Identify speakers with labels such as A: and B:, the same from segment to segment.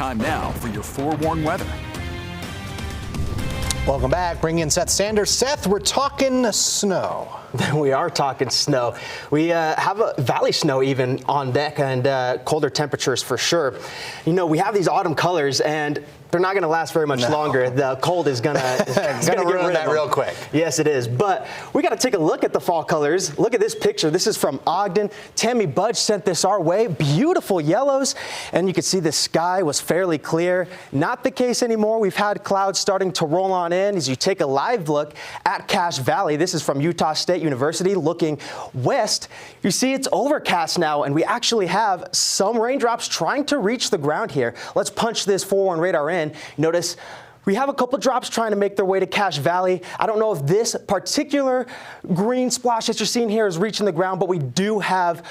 A: Time now for your forewarned weather.
B: Welcome back. Bring in Seth Sanders. Seth, we're talking snow.
C: We are talking snow. We have a valley snow even on deck and colder temperatures for sure. You know, we have these autumn colors and they're not going to last very much longer. The cold is going to
B: ruin that real quick.
C: Yes, it is. But we got to take a look at the fall colors. Look at this picture. This is from Ogden. Tammy Budge sent this our way. Beautiful yellows. And you can see the sky was fairly clear. Not the case anymore. We've had clouds starting to roll on in as you take a live look at Cache Valley. This is from Utah State University looking west. You see it's overcast now, and we actually have some raindrops trying to reach the ground here. Let's punch this forewarned radar in. Notice we have a couple drops trying to make their way to Cache Valley. I don't know if this particular green splash that you're seeing here is reaching the ground, but we do have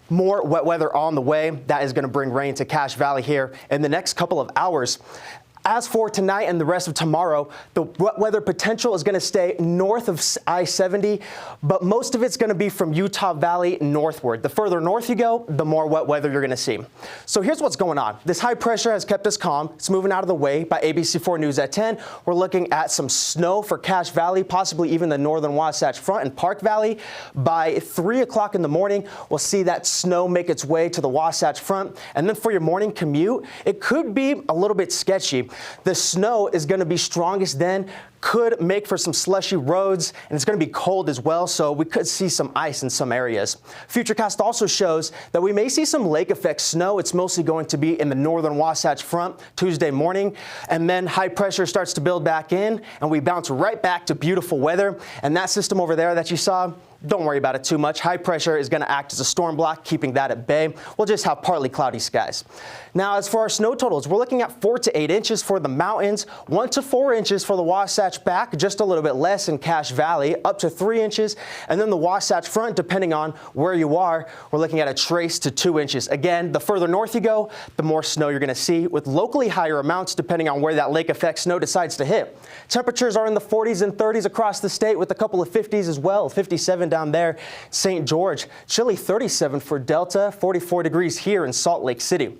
C: more wet weather on the way. That is going to bring rain to Cache Valley here in the next couple of hours. As for tonight and the rest of tomorrow, the wet weather potential is going to stay north of I-70, but most of it's going to be from Utah Valley northward. The further north you go, the more wet weather you're going to see. So here's what's going on. This high pressure has kept us calm. It's moving out of the way by ABC4 News at 10. We're looking at some snow for Cache Valley, possibly even the northern Wasatch Front and Park Valley. By 3 o'clock in the morning, we'll see that snow make its way to the Wasatch Front. And then for your morning commute, it could be a little bit sketchy. The snow is going to be strongest then, could make for some slushy roads, and it's going to be cold as well, so we could see some ice in some areas. Futurecast also shows that we may see some lake effect snow. It's mostly going to be in the northern Wasatch Front Tuesday morning, and then high pressure starts to build back in, and we bounce right back to beautiful weather. And that system over there that you saw, don't worry about it too much. High pressure is going to act as a storm block, keeping that at bay. We'll just have partly cloudy skies. Now, as for our snow totals, we're looking at 4 to 8 inches for the mountains, 1 to 4 inches for the Wasatch Back, just a little bit less in Cache Valley, up to 3 inches. And then the Wasatch Front, depending on where you are, we're looking at a trace to 2 inches. Again, the further north you go, the more snow you're going to see, with locally higher amounts depending on where that lake effect snow decides to hit. Temperatures are in the 40s and 30s across the state, with a couple of 50s as well, 57 down there. St. George, chilly 37 for Delta, 44 degrees here in Salt Lake City.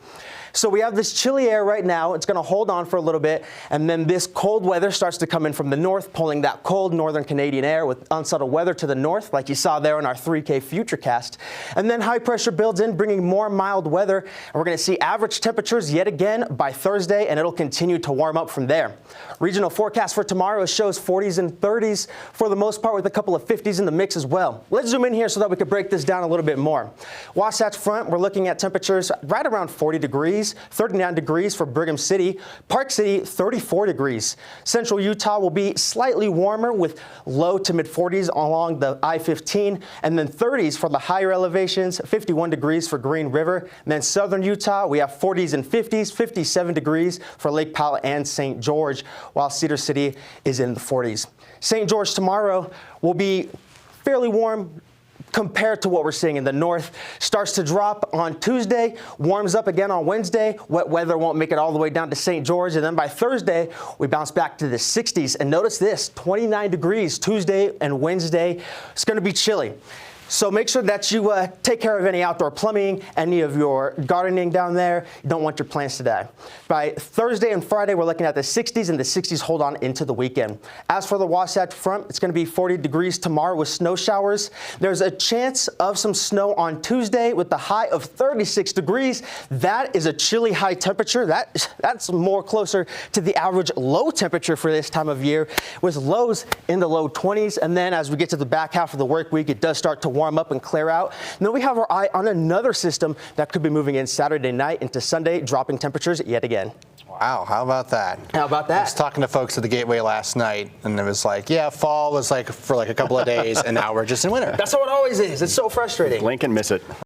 C: So we have this chilly air right now. It's going to hold on for a little bit, and then this cold weather starts to come in from the north, pulling that cold northern Canadian air with unsettled weather to the north, like you saw there in our 3K Futurecast. And then high pressure builds in, bringing more mild weather, and we're going to see average temperatures yet again by Thursday, and it'll continue to warm up from there. Regional forecast for tomorrow shows 40s and 30s for the most part, with a couple of 50s in the mix as well. Let's zoom in here so that we can break this down a little bit more. Wasatch Front, we're looking at temperatures right around 40 degrees. 39 degrees for Brigham City. Park City, 34 degrees. Central Utah will be slightly warmer with low to mid 40s along the I-15, and then 30s for the higher elevations, 51 degrees for Green River. And then southern Utah, we have 40s and 50s, 57 degrees for Lake Powell and St. George, while Cedar City is in the 40s. St. George tomorrow will be fairly warm compared to what we're seeing in the north. Starts to drop on Tuesday, warms up again on Wednesday. Wet weather won't make it all the way down to St. George, and then by Thursday, we bounce back to the 60s. And notice this, 29 degrees Tuesday and Wednesday. It's going to be chilly. So make sure that you take care of any outdoor plumbing, any of your gardening down there. You don't want your plants to die. By Thursday and Friday, we're looking at the 60s, and the 60s hold on into the weekend. As for the Wasatch Front, it's going to be 40 degrees tomorrow with snow showers. There's a chance of some snow on Tuesday with the high of 36 degrees. That is a chilly high temperature. That's more closer to the average low temperature for this time of year, with lows in the low 20s. And then as we get to the back half of the work week, it does start to warm up and clear out. And then we have our eye on another system that could be moving in Saturday night into Sunday, dropping temperatures yet again.
B: Wow, how about that?
C: How about that?
B: I was talking to folks at the Gateway last night, and it was like, yeah, fall was like for like a couple of days, and now we're just in winter.
C: That's how it always is. It's so frustrating.
A: Blink and miss it.